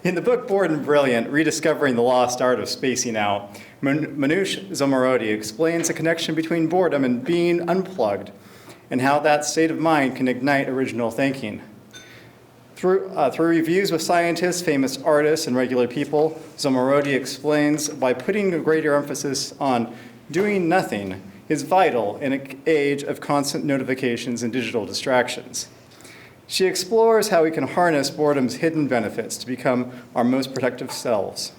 In the book Bored and Brilliant, Rediscovering the Lost Art of Spacing Out, Manoush Zomorodi explains the connection between boredom and being unplugged, and how that state of mind can ignite original thinking. Through reviews with scientists, famous artists, and regular people, Zomorodi explains why putting a greater emphasis on doing nothing is vital in an age of constant notifications and digital distractions. She explores how we can harness boredom's hidden benefits to become our most productive selves.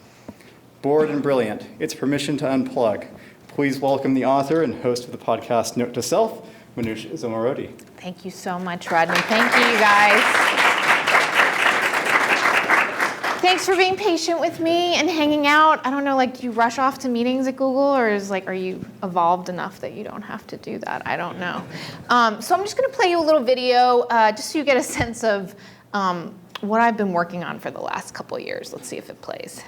Bored and Brilliant, it's permission to unplug. Please welcome the author and host of the podcast Note to Self, Manoush Zomorodi. Thank you so much, Rodney. Thank you, you guys. Thanks for being patient with me and hanging out. I don't know, do you rush off to meetings at Google, or are you evolved enough that you don't have to do that? I don't know. So I'm just going to play you a little video just so you get a sense of what I've been working on for the last couple of years. Let's see if it plays.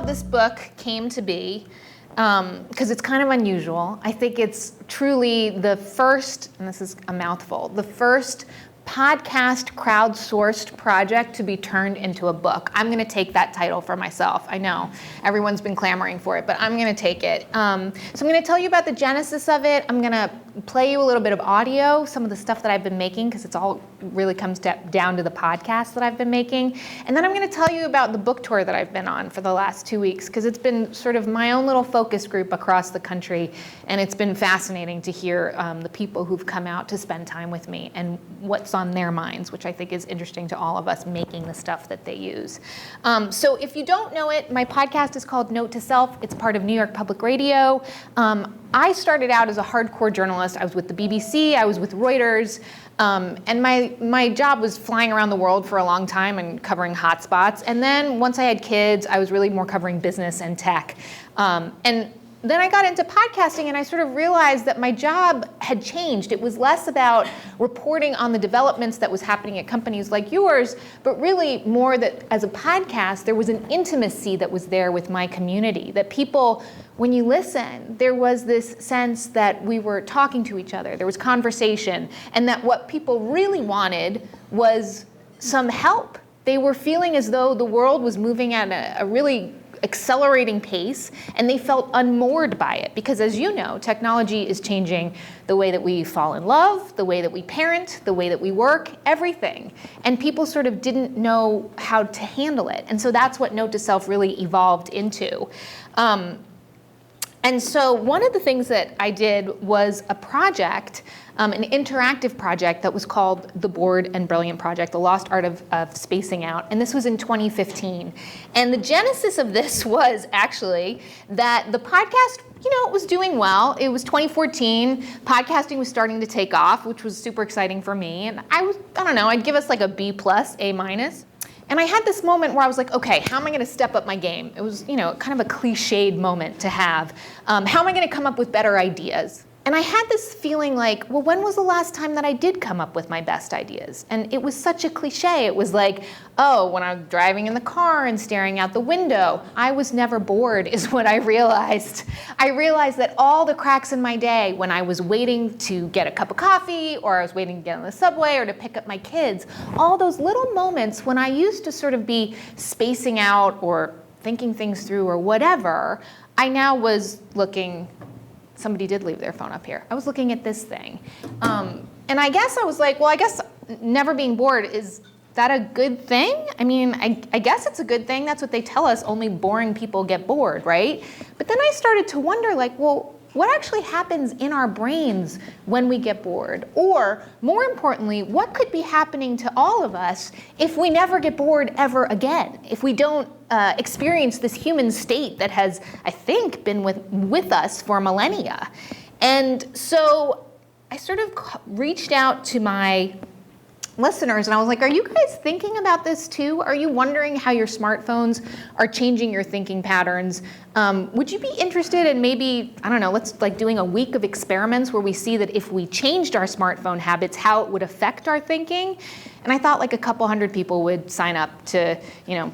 This book came to be because it's kind of unusual. I think it's truly the first, and this is a mouthful, the first podcast crowdsourced project to be turned into a book. I'm going to take that title for myself. I know everyone's been clamoring for it, but I'm going to take it. So I'm going to tell you about the genesis of it. I'm going to play you a little bit of audio, some of the stuff that I've been making, because it's all really comes down to the podcast that I've been making. And then I'm going to tell you about the book tour that I've been on for the last 2 weeks, because it's been sort of my own little focus group across the country. And it's been fascinating to hear the people who've come out to spend time with me and what's on their minds, which I think is interesting to all of us making the stuff that they use. So if you don't know it, my podcast is called Note to Self. It's part of New York Public Radio. I started out as a hardcore journalist. I was with the BBC, I was with Reuters, and my job was flying around the world for a long time and covering hotspots. And then once I had kids, I was really more covering business and tech. And then I got into podcasting, and I sort of realized that my job had changed. It was less about reporting on the developments that was happening at companies like yours, but really more that as a podcast, there was an intimacy that was there with my community, that people, when you listen, there was this sense that we were talking to each other, there was conversation, and that what people really wanted was some help. They were feeling as though the world was moving at a really accelerating pace, and they felt unmoored by it, because as you know, technology is changing the way that we fall in love, the way that we parent, the way that we work, everything. And people sort of didn't know how to handle it. And so that's what Note to Self really evolved into. And so one of the things that I did was a project, an interactive project that was called the Bored and Brilliant Project, The Lost Art of Spacing Out. And this was in 2015. And the genesis of this was actually that the podcast, it was doing well. It was 2014. Podcasting was starting to take off, which was super exciting for me. And I'd give us like a B+, A-. And I had this moment where I was like, okay, how am I going to step up my game? It was, kind of a cliched moment to have. How am I going to come up with better ideas? And I had this feeling like, well, when was the last time that I did come up with my best ideas? And it was such a cliche. It was like, oh, when I was driving in the car and staring out the window, I was never bored, is what I realized. I realized that all the cracks in my day, when I was waiting to get a cup of coffee, or I was waiting to get on the subway, or to pick up my kids, all those little moments when I used to sort of be spacing out or thinking things through or whatever, I now was looking. Somebody did leave their phone up here. I was looking at this thing. And I guess I was like, well, I guess never being bored, is that a good thing? I mean, I guess it's a good thing. That's what they tell us. Only boring people get bored, right? But then I started to wonder, well, what actually happens in our brains when we get bored? Or more importantly, what could be happening to all of us if we never get bored ever again? If we don't experience this human state that has, I think, been with us for millennia. And so I sort of reached out to my listeners, and I was like, are you guys thinking about this too? Are you wondering how your smartphones are changing your thinking patterns? Would you be interested in maybe, I don't know, let's like doing a week of experiments where we see that if we changed our smartphone habits, how it would affect our thinking? And I thought like a couple hundred people would sign up to,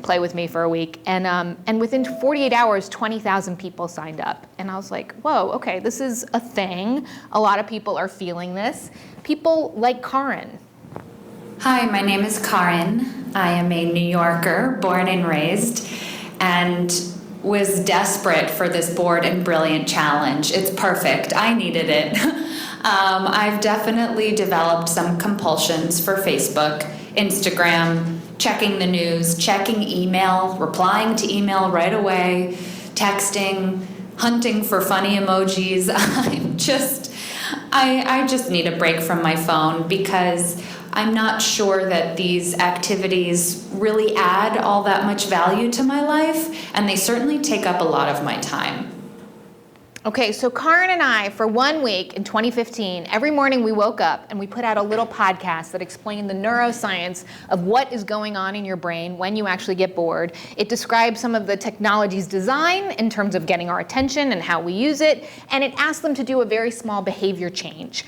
play with me for a week. And within 48 hours, 20,000 people signed up. And I was like, whoa, okay, this is a thing. A lot of people are feeling this. People like Karin. Hi, my name is Karin. I am a New Yorker, born and raised, and was desperate for this Bored and Brilliant challenge. It's perfect. I needed it. I've definitely developed some compulsions for Facebook, Instagram, checking the news, checking email, replying to email right away, texting, hunting for funny emojis. I just need a break from my phone because I'm not sure that these activities really add all that much value to my life, and they certainly take up a lot of my time. Okay, so Karin and I, for 1 week in 2015, every morning we woke up and we put out a little podcast that explained the neuroscience of what is going on in your brain when you actually get bored. It describes some of the technology's design in terms of getting our attention and how we use it, and it asked them to do a very small behavior change,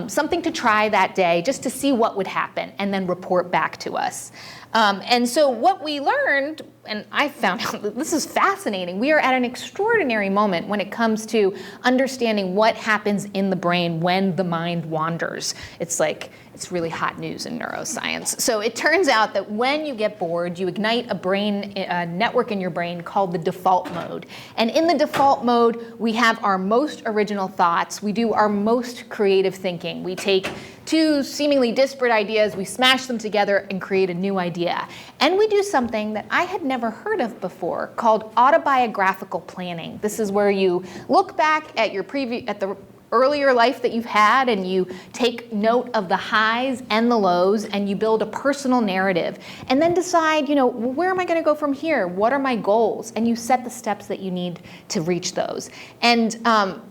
something to try that day just to see what would happen and then report back to us. And so what we learned, and I found out that this is fascinating, we are at an extraordinary moment when it comes to understanding what happens in the brain when the mind wanders. It's really hot news in neuroscience. So it turns out that when you get bored, you ignite a network in your brain called the default mode. And in the default mode, we have our most original thoughts. We do our most creative thinking. We take two seemingly disparate ideas, we smash them together and create a new idea. And we do something that I had never heard of before called autobiographical planning. This is where you look back at the earlier life that you've had and you take note of the highs and the lows and you build a personal narrative and then decide, where am I going to go from here? What are my goals? And you set the steps that you need to reach those. And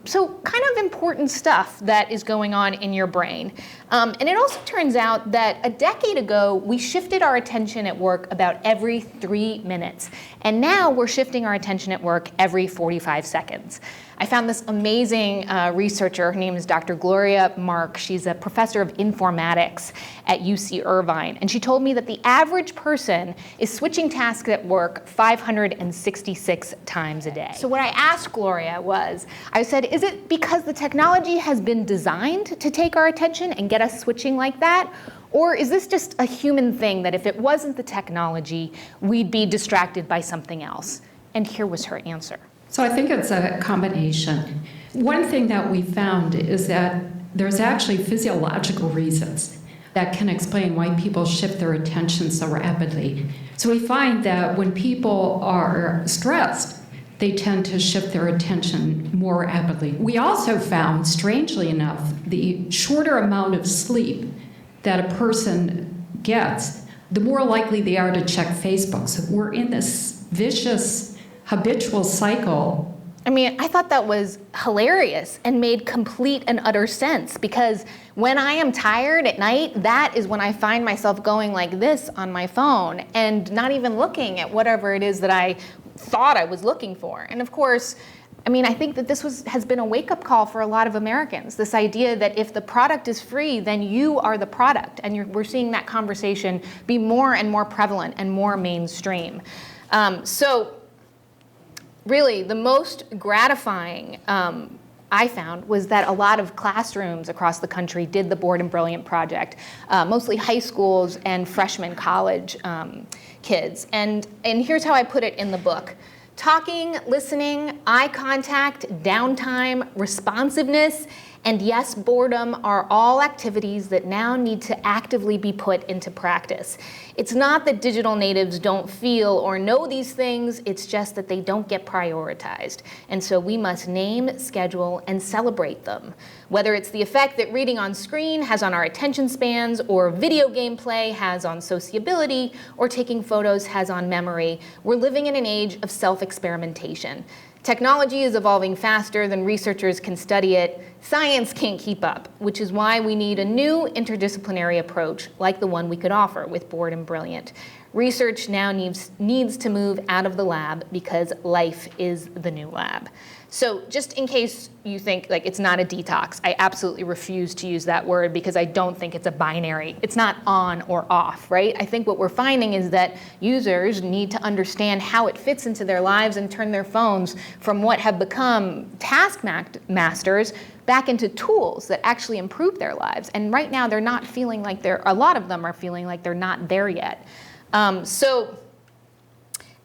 so kind of important stuff that is going on in your brain. And it also turns out that a decade ago, we shifted our attention at work about every 3 minutes. And now we're shifting our attention at work every 45 seconds. I found this amazing researcher. Her name is Dr. Gloria Mark. She's a professor of informatics at UC Irvine. And she told me that the average person is switching tasks at work 566 times a day. So what I asked Gloria was, I said, is it because the technology has been designed to take our attention and get us switching like that? Or is this just a human thing that if it wasn't the technology, we'd be distracted by something else? And here was her answer. So I think it's a combination. One thing that we found is that there's actually physiological reasons that can explain why people shift their attention so rapidly. So we find that when people are stressed, they tend to shift their attention more rapidly. We also found, strangely enough, the shorter amount of sleep that a person gets, the more likely they are to check Facebook. So we're in this vicious habitual cycle. I mean, I thought that was hilarious and made complete and utter sense because when I am tired at night, that is when I find myself going like this on my phone and not even looking at whatever it is that I thought I was looking for. And of course, I think that this has been a wake-up call for a lot of Americans, this idea that if the product is free, then you are the product. And we're seeing that conversation be more and more prevalent and more mainstream. So really, the most gratifying I found was that a lot of classrooms across the country did the Bored and Brilliant project, mostly high schools and freshman college kids. And here's how I put it in the book. Talking, listening, eye contact, downtime, responsiveness, and yes, boredom are all activities that now need to actively be put into practice. It's not that digital natives don't feel or know these things, it's just that they don't get prioritized. And so we must name, schedule, and celebrate them. Whether it's the effect that reading on screen has on our attention spans, or video game play has on sociability, or taking photos has on memory, we're living in an age of self-experimentation. Technology is evolving faster than researchers can study it. Science can't keep up, which is why we need a new interdisciplinary approach like the one we could offer with Bored and Brilliant. Research now needs to move out of the lab because life is the new lab. So just in case you think like it's not a detox, I absolutely refuse to use that word because I don't think it's a binary. It's not on or off, right? I think what we're finding is that users need to understand how it fits into their lives and turn their phones from what have become taskmasters back into tools that actually improve their lives. And right now they're not feeling like a lot of them are feeling like they're not there yet.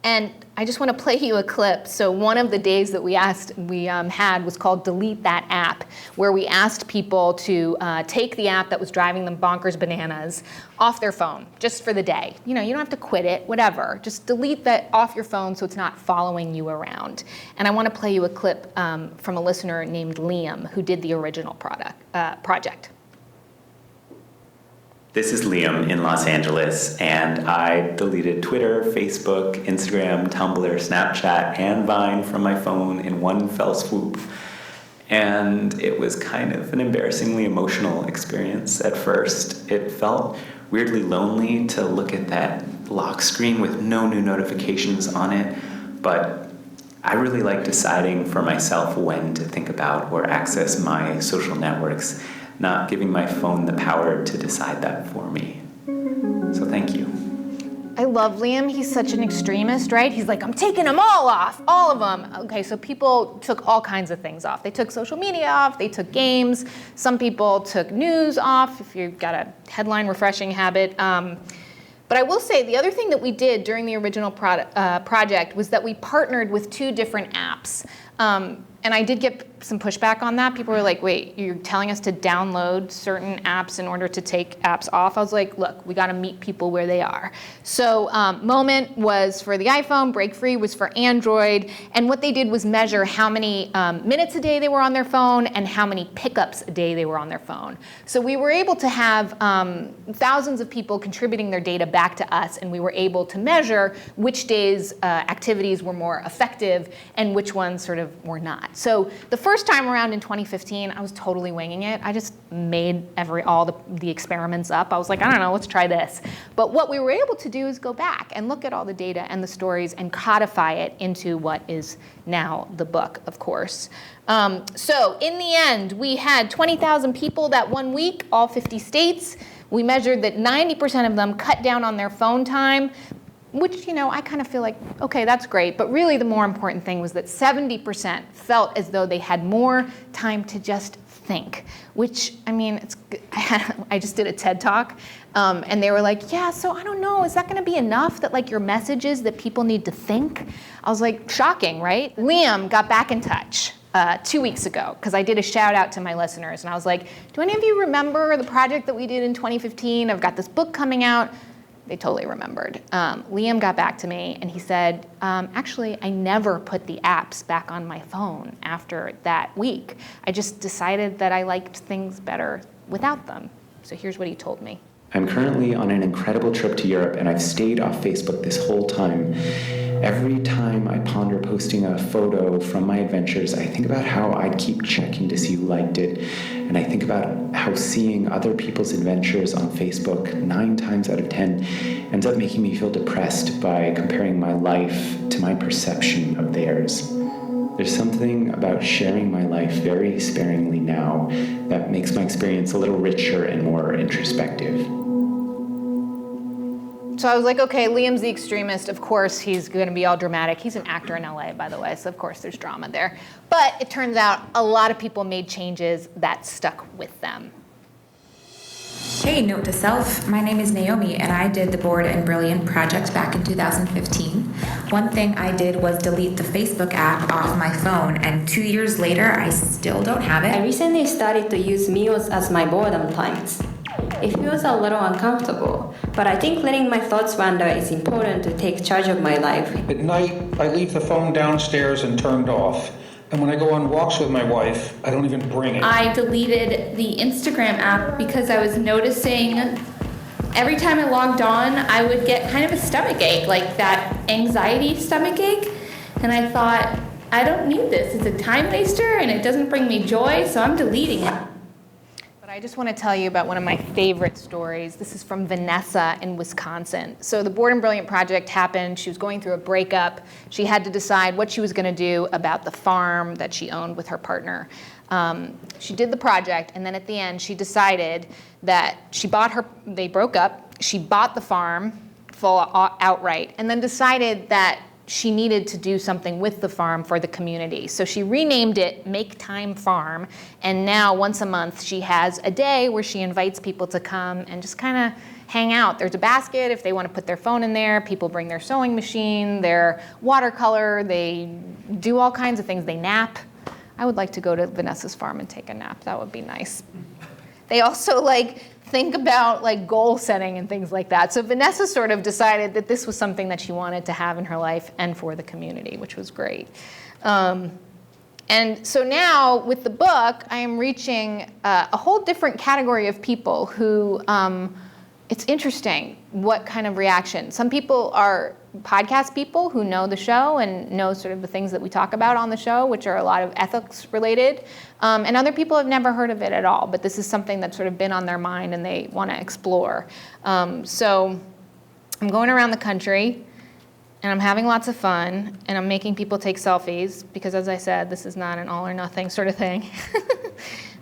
And I just want to play you a clip. So one of the days that we had was called Delete That App, where we asked people to take the app that was driving them bonkers bananas off their phone, just for the day. You don't have to quit it, whatever. Just delete that off your phone so it's not following you around. And I want to play you a clip from a listener named Liam, who did the original project. This is Liam in Los Angeles, and I deleted Twitter, Facebook, Instagram, Tumblr, Snapchat, and Vine from my phone in one fell swoop. And it was kind of an embarrassingly emotional experience at first. It felt weirdly lonely to look at that lock screen with no new notifications on it, but I really like deciding for myself when to think about or access my social networks, not giving my phone the power to decide that for me. So thank you. I love Liam. He's such an extremist, right? He's like, I'm taking them all off, all of them. Okay, so people took all kinds of things off. They took social media off, they took games. Some people took news off, if you've got a headline refreshing habit. But I will say the other thing that we did during the original project was that we partnered with 2 different apps. And I did get some pushback on that. People were like, wait, you're telling us to download certain apps in order to take apps off? I was like, look, we got to meet people where they are. So Moment was for the iPhone, Break Free was for Android, and what they did was measure how many minutes a day they were on their phone and how many pickups a day they were on their phone. So we were able to have thousands of people contributing their data back to us, and we were able to measure which days activities were more effective and which ones sort of were not. So the first time around in 2015, I was totally winging it. I just made all the experiments up. I was like, I don't know, let's try this. But what we were able to do is go back and look at all the data and the stories and codify it into what is now the book, of course. So in the end, we had 20,000 people that one week, all 50 states. We measured that 90% of them cut down on their phone time, which, I kind of feel like, okay, that's great. But really the more important thing was that 70% felt as though they had more time to just think, which, I just did a TED Talk, and they were like, yeah, so I don't know, is that going to be enough that like your message is that people need to think? I was like, shocking, right? Liam got back in touch 2 weeks ago, because I did a shout out to my listeners, and I was like, do any of you remember the project that we did in 2015? I've got this book coming out. They totally remembered. Liam got back to me and he said, actually, I never put the apps back on my phone after that week. I just decided that I liked things better without them. So here's what he told me. I'm currently on an incredible trip to Europe, and I've stayed off Facebook this whole time. Every time I ponder posting a photo from my adventures, I think about how I'd keep checking to see who liked it. And I think about how seeing other people's adventures on Facebook 9 times out of 10 ends up making me feel depressed by comparing my life to my perception of theirs. There's something about sharing my life very sparingly now that makes my experience a little richer and more introspective. So I was like, okay, Liam's the extremist. Of course, he's going to be all dramatic. He's an actor in LA, by the way, so of course there's drama there. But it turns out a lot of people made changes that stuck with them. Hey, note to self, my name is Naomi and I did the Bored and Brilliant project back in 2015. One thing I did was delete the Facebook app off my phone, and 2 years later I still don't have it. I recently started to use meals as my boredom times. It feels a little uncomfortable, but I think letting my thoughts wander is important to take charge of my life. At night, I leave the phone downstairs and turned off. And when I go on walks with my wife, I don't even bring it. I deleted the Instagram app because I was noticing every time I logged on, I would get kind of a stomach ache, like that anxiety stomach ache. And I thought, I don't need this. It's a time waster and it doesn't bring me joy, so I'm deleting it. But I just want to tell you about one of my favorite stories. This is from Vanessa in Wisconsin. So the Bored and Brilliant project happened. She was going through a breakup. She had to decide what she was going to do about the farm that she owned with her partner. She did the project, and then at the end, she decided that they broke up, she bought the farm outright, and then decided that she needed to do something with the farm for the community. So she renamed it Make Time Farm, and now once a month she has a day where she invites people to come and just kind of hang out. There's a basket if they want to put their phone in there. People bring their sewing machine, their watercolor, they do all kinds of things. They nap. I would like to go to Vanessa's farm and take a nap. That would be nice. They also think about goal setting and things like that. So Vanessa sort of decided that this was something that she wanted to have in her life and for the community, which was great. And so now with the book, I am reaching a whole different category of people who, it's interesting what kind of reaction. Some people are podcast people who know the show and know sort of the things that we talk about on the show, which are a lot of ethics related. And other people have never heard of it at all, but this is something that's sort of been on their mind and they want to explore. So I'm going around the country and I'm having lots of fun and I'm making people take selfies because, as I said, this is not an all or nothing sort of thing.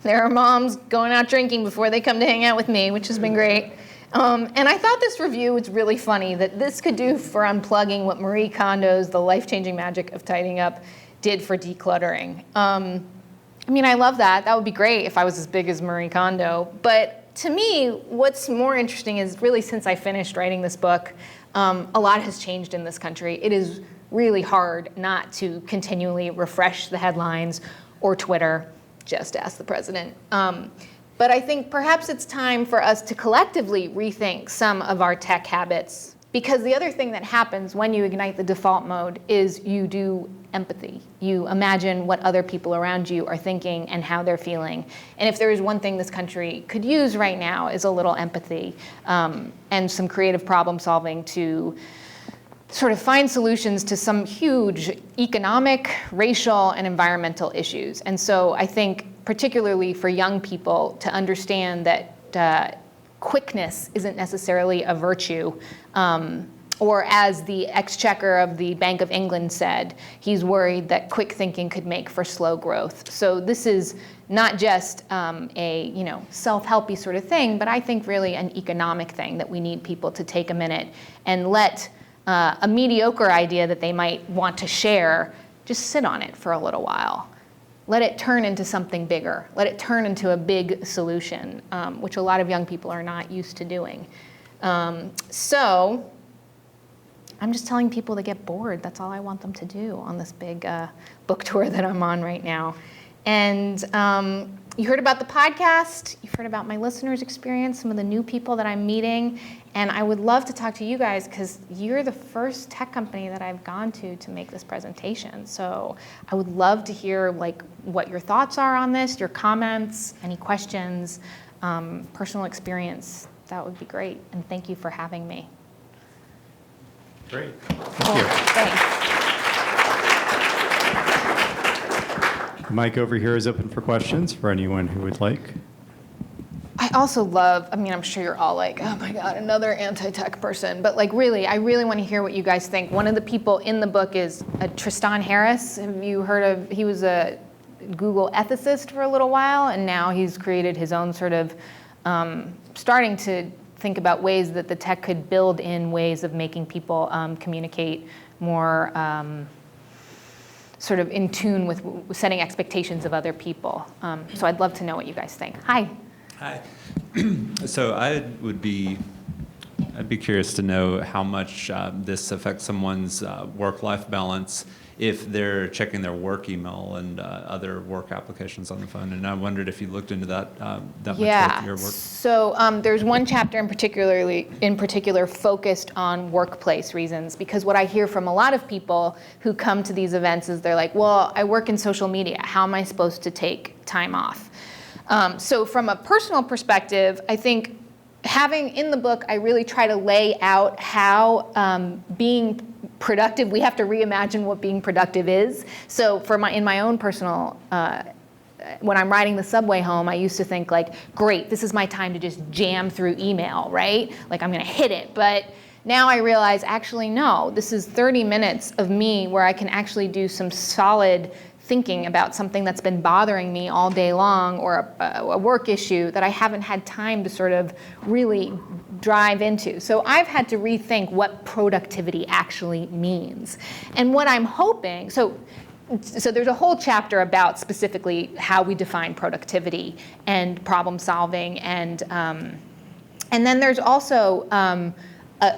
There are moms going out drinking before they come to hang out with me, which has been great. And I thought this review was really funny, that this could do for unplugging what Marie Kondo's The Life-Changing Magic of Tidying Up did for decluttering. I mean, I love that. That would be great if I was as big as Marie Kondo. But to me, what's more interesting is really since I finished writing this book, a lot has changed in this country. It is really hard not to continually refresh the headlines or Twitter. Just ask the president. But I think perhaps it's time for us to collectively rethink some of our tech habits. Because the other thing that happens when you ignite the default mode is you do empathy. You imagine what other people around you are thinking and how they're feeling. And if there is one thing this country could use right now is a little empathy and some creative problem solving to sort of find solutions to some huge economic, racial, and environmental issues. And so I think particularly for young people to understand that quickness isn't necessarily a virtue. Or as the exchequer of the Bank of England said, he's worried that quick thinking could make for slow growth. So this is not just a self-helpy sort of thing, but I think really an economic thing that we need people to take a minute and let a mediocre idea that they might want to share, just sit on it for a little while. Let it turn into something bigger. Let it turn into a big solution, which a lot of young people are not used to doing. So I'm just telling people to get bored. That's all I want them to do on this big book tour that I'm on right now. And you heard about the podcast. You've heard about my listeners' experience, some of the new people that I'm meeting. And I would love to talk to you guys because you're the first tech company that I've gone to make this presentation. So I would love to hear what your thoughts are on this, your comments, any questions, personal experience. That would be great. And thank you for having me. Great. Thank you. Thanks. The mic over here is open for questions for anyone who would like. I also love, I'm sure you're all like, oh my God, another anti-tech person. But really, I really want to hear what you guys think. One of the people in the book is Tristan Harris. Have you heard of, he was a Google ethicist for a little while, and now he's created his own sort of, starting to think about ways that the tech could build in ways of making people communicate more sort of in tune with setting expectations of other people. So I'd love to know what you guys think. Hi. Hi. So I'd be curious to know how much this affects someone's work-life balance if they're checking their work email and other work applications on the phone. And I wondered if you looked into that much with your work. So there's one chapter in particular focused on workplace reasons, because what I hear from a lot of people who come to these events is they're like, well, I work in social media. How am I supposed to take time off? So from a personal perspective, I think having in the book, I really try to lay out how being productive. We have to reimagine what being productive is. So in my own personal, when I'm riding the subway home, I used to think like, great, this is my time to just jam through email, right? Like I'm gonna hit it. But now I realize, actually, no, this is 30 minutes of me where I can actually do some solid thinking about something that's been bothering me all day long, or a work issue that I haven't had time to sort of really drive into. So I've had to rethink what productivity actually means. And what I'm hoping, so there's a whole chapter about specifically how we define productivity and problem solving, and then there's also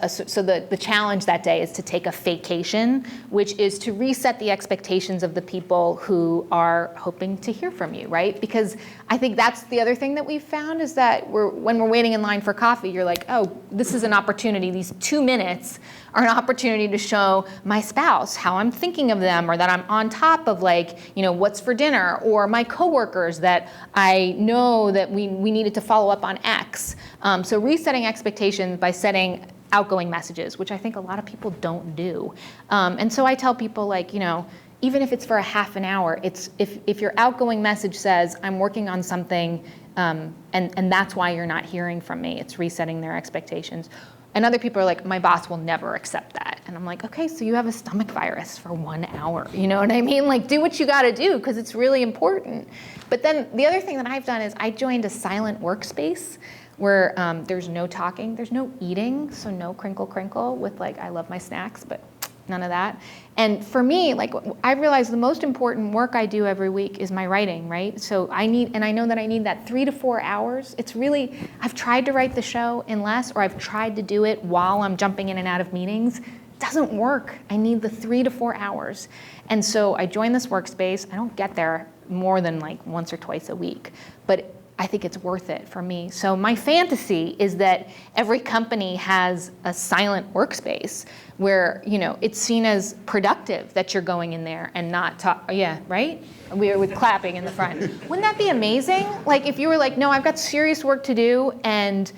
so the challenge that day is to take a vacation, which is to reset the expectations of the people who are hoping to hear from you, right? Because I think that's the other thing that we've found is that when we're waiting in line for coffee, you're like, oh, this is an opportunity. These 2 minutes are an opportunity to show my spouse how I'm thinking of them, or that I'm on top of like, what's for dinner, or my coworkers that I know that we needed to follow up on X. So resetting expectations by setting outgoing messages, which I think a lot of people don't do. And so I tell people like, even if it's for a half an hour, it's if your outgoing message says, I'm working on something, and that's why you're not hearing from me, it's resetting their expectations. And other people are like, my boss will never accept that. And I'm like, okay, so you have a stomach virus for 1 hour. You know what I mean? Like, do what you gotta do, because it's really important. But then the other thing that I've done is I joined a silent workspace where there's no talking, there's no eating, so no crinkle crinkle with like, I love my snacks, but none of that. And for me, like, I realized the most important work I do every week is my writing, right? So I know that I need that 3 to 4 hours. It's really, I've tried to write the show in less, or I've tried to do it while I'm jumping in and out of meetings. It doesn't work. I need the 3 to 4 hours. And so I joined this workspace. I don't get there more than like once or twice a week, but I think it's worth it for me. So my fantasy is that every company has a silent workspace where, it's seen as productive that you're going in there and not talk. Yeah, right? We with clapping in the front. Wouldn't that be amazing? Like if you were like, no, I've got serious work to do, and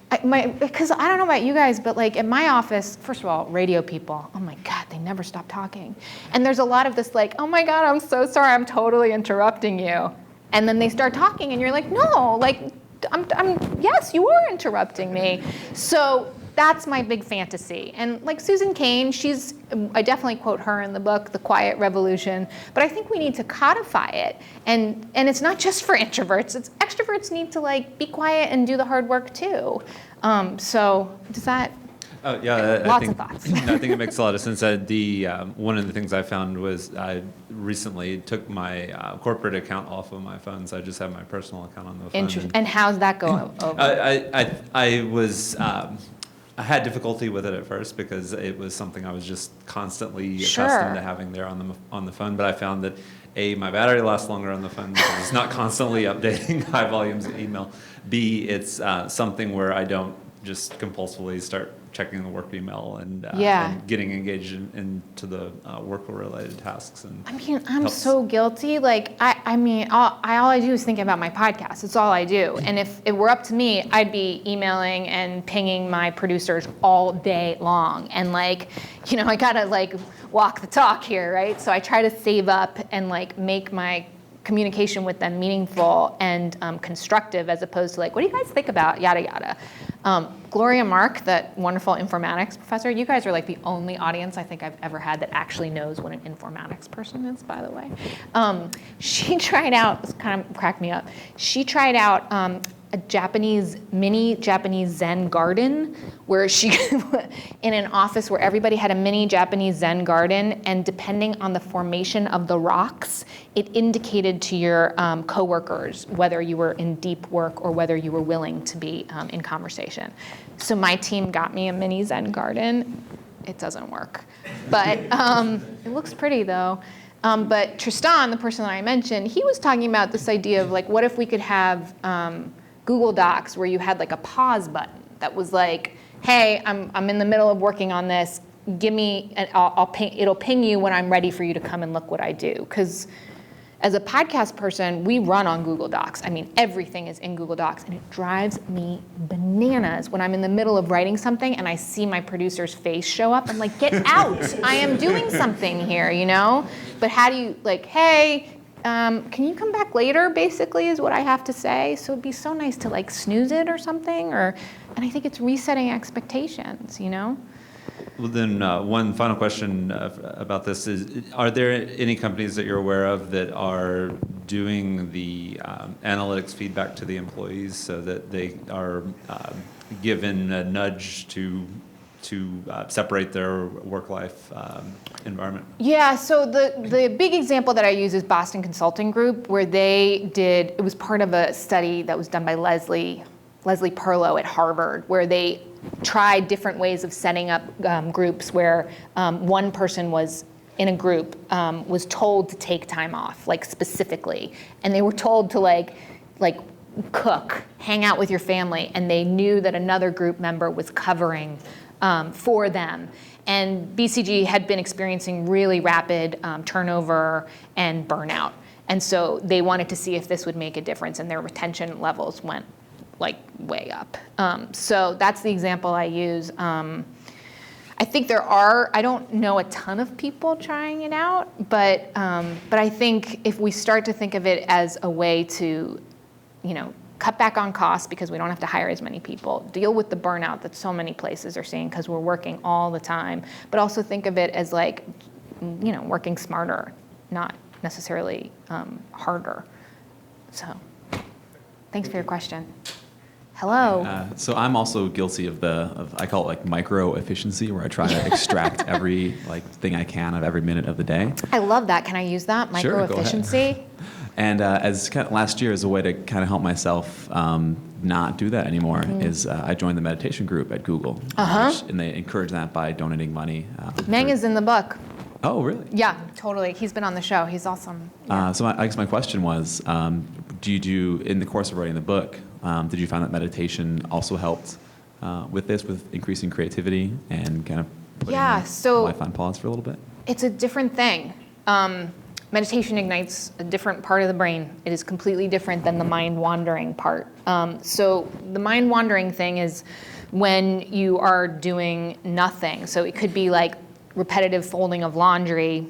because I don't know about you guys, but like at my office, first of all, radio people, oh my God, they never stop talking. And there's a lot of this like, oh my God, I'm so sorry, I'm totally interrupting you. And then they start talking and you're like, no, like, yes, you are interrupting me. So that's my big fantasy. And like Susan Cain, I definitely quote her in the book, The Quiet Revolution, but I think we need to codify it. And it's not just for introverts, extroverts need to like be quiet and do the hard work too. So does that? Oh, yeah, Lots of thoughts. I think it makes a lot of sense. One of the things I found was I recently took my corporate account off of my phone, so I just have my personal account on the phone. Interesting. And how's that going over? I had difficulty with it at first because it was something I was just constantly Sure. accustomed to having there on the phone. But I found that A, my battery lasts longer on the phone because it's not constantly updating high volumes of email. B, it's something where I don't just compulsively start checking the work email and getting engaged into the work-related tasks. And I'm so guilty. Like, all I do is think about my podcast. That's all I do. And if it were up to me, I'd be emailing and pinging my producers all day long. And like, I gotta like walk the talk here, right? So I try to save up and like make my communication with them meaningful and constructive, as opposed to like, what do you guys think about yada yada. Gloria Mark, that wonderful informatics professor, you guys are like the only audience I think I've ever had that actually knows what an informatics person is, by the way. She tried out, this kind of cracked me up, she tried out a mini Japanese Zen garden, where she, in an office where everybody had a mini Japanese Zen garden, and depending on the formation of the rocks, it indicated to your coworkers whether you were in deep work or whether you were willing to be in conversation. So my team got me a mini Zen garden. It doesn't work, but it looks pretty though. But Tristan, the person that I mentioned, he was talking about this idea of like, what if we could have Google Docs where you had like a pause button that was like, hey, I'm in the middle of working on this. Give me, and it'll ping you when I'm ready for you to come and look what I do. Because As a podcast person, we run on Google Docs. I mean, everything is in Google Docs, and it drives me bananas when I'm in the middle of writing something and I see my producer's face show up. I'm like, get out! I am doing something here, you know? But how do you, like, hey, can you come back later, basically, is what I have to say. So it'd be so nice to, like, snooze it or something, and I think it's resetting expectations, you know? Well, then one final question about this is, are there any companies that you're aware of that are doing the analytics feedback to the employees so that they are given a nudge to separate their work-life environment? Yeah, so the big example that I use is Boston Consulting Group, where it was part of a study that was done by Leslie Perlow at Harvard, where they tried different ways of setting up groups where one person was in a group was told to take time off, like specifically, and they were told to like cook, hang out with your family, and they knew that another group member was covering for them. And BCG had been experiencing really rapid turnover and burnout, and so they wanted to see if this would make a difference, and their retention levels went like way up. So that's the example I use. I think I don't know a ton of people trying it out, but I think if we start to think of it as a way to, cut back on costs because we don't have to hire as many people, deal with the burnout that so many places are seeing because we're working all the time, but also think of it as like, working smarter, not necessarily harder. So, thanks for your question. Hello. So I'm also guilty of I call it like micro efficiency, where I try to extract every thing I can of every minute of the day. I love that. Can I use that? Micro Sure, go ahead. Efficiency? And last year, as a way to kind of help myself not do that anymore, is I joined the meditation group at Google. And they encourage that by donating money. Meng is in the book. Oh, really? Yeah, totally. He's been on the show. He's awesome. Yeah. So I guess my question was, in the course of writing the book, did you find that meditation also helped with increasing creativity and kind of putting life on pause for a little bit? It's a different thing. Meditation ignites a different part of the brain. It is completely different than the mind wandering part. So the mind wandering thing is when you are doing nothing. So it could be like repetitive folding of laundry,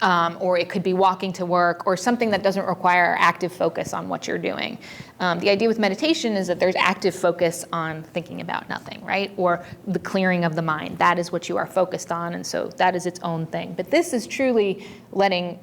or it could be walking to work, or something that doesn't require active focus on what you're doing. The idea with meditation is that there's active focus on thinking about nothing, right? Or the clearing of the mind. That is what you are focused on, and so that is its own thing. But this is truly letting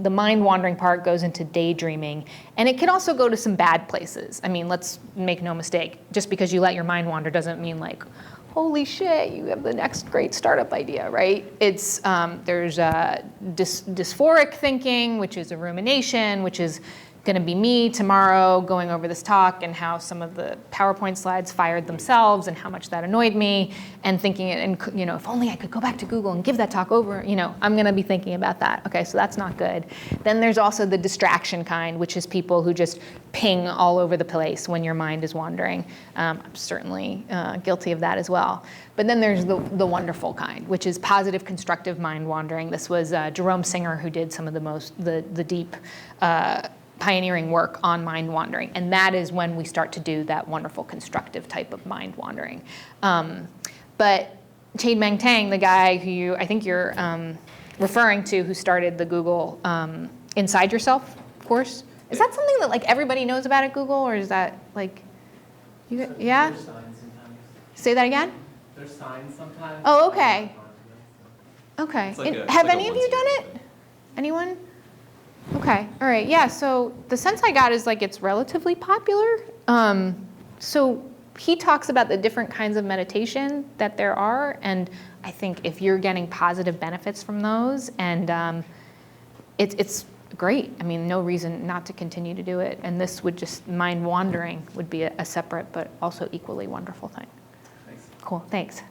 the mind wandering part goes into daydreaming, and it can also go to some bad places. I mean, let's make no mistake. Just because you let your mind wander doesn't mean like, holy shit, you have the next great startup idea, right? It's there's dysphoric thinking, which is a rumination, which is going to be me tomorrow going over this talk and how some of the PowerPoint slides fired themselves and how much that annoyed me, and thinking it, and if only I could go back to Google and give that talk over, I'm going to be thinking about that. Okay, so that's not good. Then there's also the distraction kind, which is people who just ping all over the place when your mind is wandering. I'm certainly guilty of that as well. But then there's the wonderful kind, which is positive, constructive mind wandering. This was Jerome Singer who did some of the deep pioneering work on mind wandering, and that is when we start to do that wonderful constructive type of mind wandering. But Chade-Meng Tang, the guy who I think you're referring to, who started the Google Inside Yourself course, is that something that like everybody knows about at Google, or is that like, yeah? Say that again? There's signs sometimes. Oh, okay. Okay. Have any of you done it? Anyone? Okay, all right, yeah, so the sense I got is like it's relatively popular. So he talks about the different kinds of meditation that there are, and I think if you're getting positive benefits from those, and it's great. I mean, no reason not to continue to do it, and this would just, mind wandering would be a separate but also equally wonderful thing. Thanks. Cool, thanks.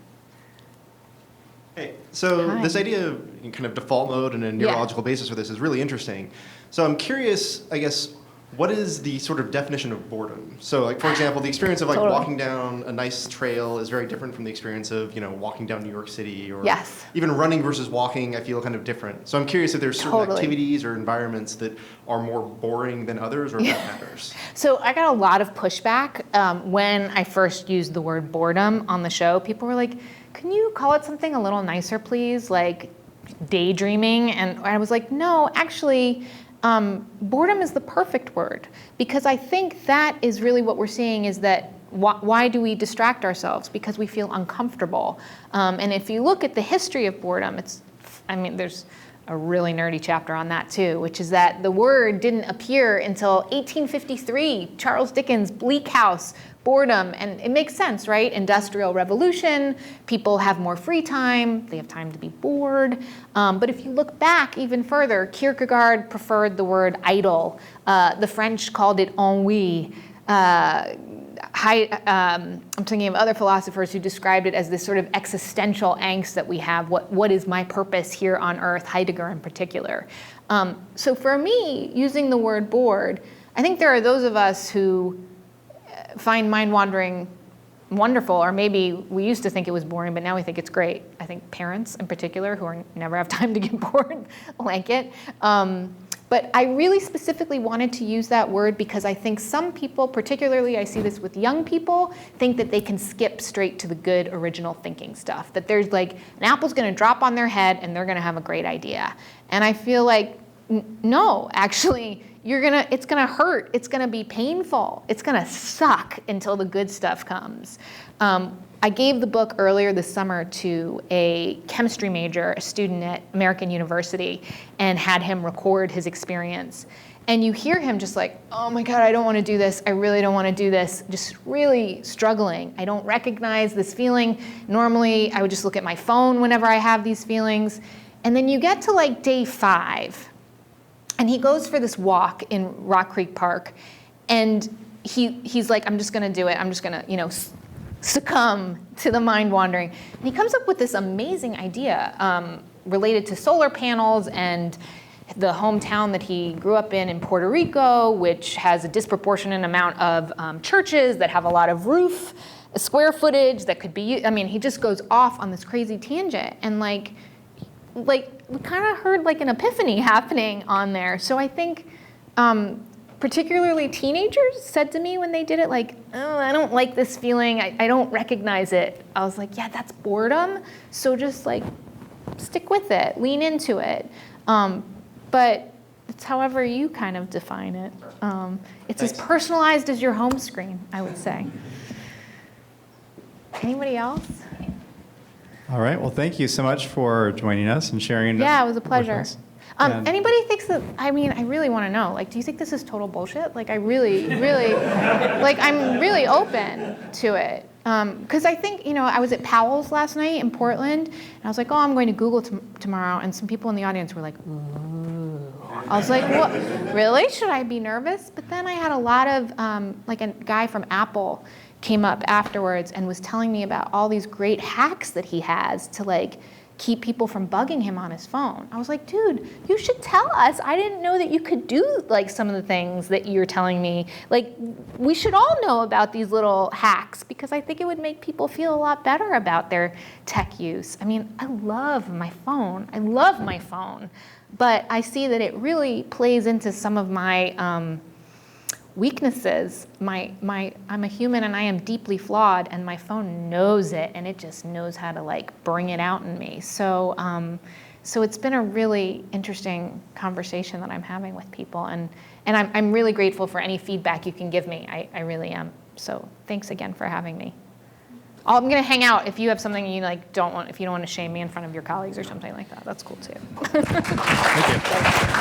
Hey, so Hi. this idea of kind of default mode and a neurological basis for this is really interesting. So I'm curious, I guess, what is the sort of definition of boredom? So, like, for example, the experience of like Totally. walking down a nice trail is very different from the experience of, walking down New York City, or Yes. even running versus walking, I feel kind of different. So I'm curious if there's certain Totally. activities or environments that are more boring than others, or if that matters. So I got a lot of pushback when I first used the word boredom on the show. People were like, can you call it something a little nicer, please? Like daydreaming? And I was like, no, actually, boredom is the perfect word, because I think that is really what we're seeing is that why do we distract ourselves? Because we feel uncomfortable. And if you look at the history of boredom, there's a really nerdy chapter on that too, which is that the word didn't appear until 1853, Charles Dickens' Bleak House, boredom, and it makes sense, right? Industrial revolution, people have more free time, they have time to be bored. But if you look back even further, Kierkegaard preferred the word idle. The French called it ennui. I'm thinking of other philosophers who described it as this sort of existential angst that we have. What is my purpose here on earth? Heidegger in particular. So for me, using the word bored, I think there are those of us who find mind wandering wonderful, or maybe we used to think it was boring, but now we think it's great. I think parents in particular who never have time to get bored like it. But I really specifically wanted to use that word because I think some people, particularly I see this with young people, think that they can skip straight to the good original thinking stuff. That there's like an apple's gonna drop on their head and they're gonna have a great idea. And I feel like, no, actually, it's gonna hurt, it's gonna be painful, it's gonna suck until the good stuff comes. I gave the book earlier this summer to a chemistry major, a student at American University, and had him record his experience. And you hear him just like, oh my God, I don't want to do this. I really don't want to do this. Just really struggling. I don't recognize this feeling. Normally, I would just look at my phone whenever I have these feelings. And then you get to like day 5, and he goes for this walk in Rock Creek Park, and he's like, I'm just going to do it. I'm just going to, succumb to the mind wandering. And he comes up with this amazing idea related to solar panels and the hometown that he grew up in Puerto Rico, which has a disproportionate amount of churches that have a lot of roof square footage that could be, he just goes off on this crazy tangent. And like we kind of heard like an epiphany happening on there. So I think particularly teenagers said to me when they did it, like, oh, I don't like this feeling, I don't recognize it. I was like, yeah, that's boredom. So just like stick with it, lean into it. But it's however you kind of define it. It's as personalized as your home screen, I would say. Anybody else? All right, well, thank you so much for joining us and sharing. Yeah, it was a pleasure. Anybody thinks that, I really want to know, like, do you think this is total bullshit? Like, I really, I'm really open to it. Because I think, I was at Powell's last night in Portland, and I was like, oh, I'm going to Google tomorrow, and some people in the audience were like, ooh. I was like, what, really? Should I be nervous? But then I had a lot of, like a guy from Apple came up afterwards and was telling me about all these great hacks that he has to like keep people from bugging him on his phone. I was like, dude, you should tell us. I didn't know that you could do like some of the things that you're telling me. Like, we should all know about these little hacks because I think it would make people feel a lot better about their tech use. I love my phone. But I see that it really plays into some of my weaknesses. I'm a human and I am deeply flawed, and my phone knows it, and it just knows how to like bring it out in me. So it's been a really interesting conversation that I'm having with people, and I'm really grateful for any feedback you can give me. I really am. So thanks again for having me. I'm gonna hang out if you have something you like if you don't want to shame me in front of your colleagues or something like that. That's cool too. Thank you.